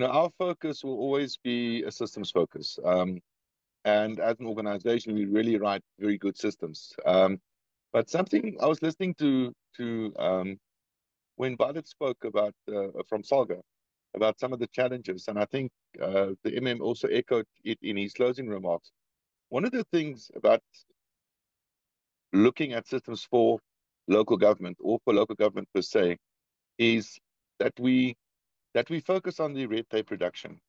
our focus will always be a systems focus. And as an organization, we really write very good systems. But something I was listening to when Bharat spoke about from Salga about some of the challenges, and I think the MM also echoed it in his closing remarks. One of the things about looking at systems for local government or for local government per se is that we focus on the red tape reduction.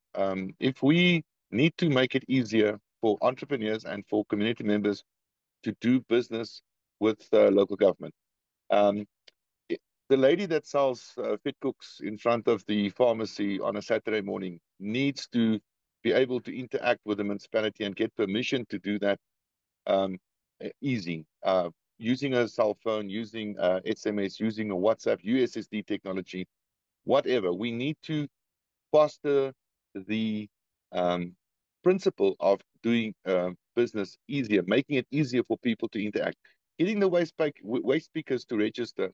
If we need to make it easier for entrepreneurs and for community members to do business with local government. Um, the lady that sells fit cooks in front of the pharmacy on a Saturday morning needs to be able to interact with the municipality and get permission to do that um, easy. Using a cell phone, using SMS, using a WhatsApp, USSD technology, whatever. We need to foster the um, principle of doing business easier, making it easier for people to interact, getting the waste speakers to register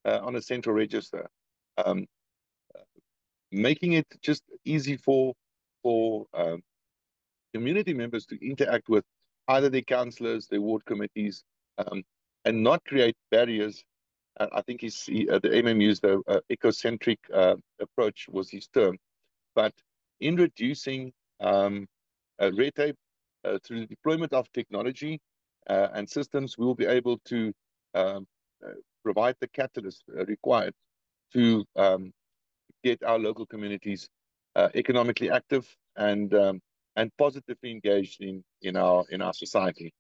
on a central register, um, making it just easy for community members to interact with either their councillors, their ward committees, and not create barriers. I think the MM used the ecocentric approach was his term, but in reducing red tape through the deployment of technology and systems, we will be able to um, uh, provide the catalyst required to get our local communities economically active and positively engaged in our society.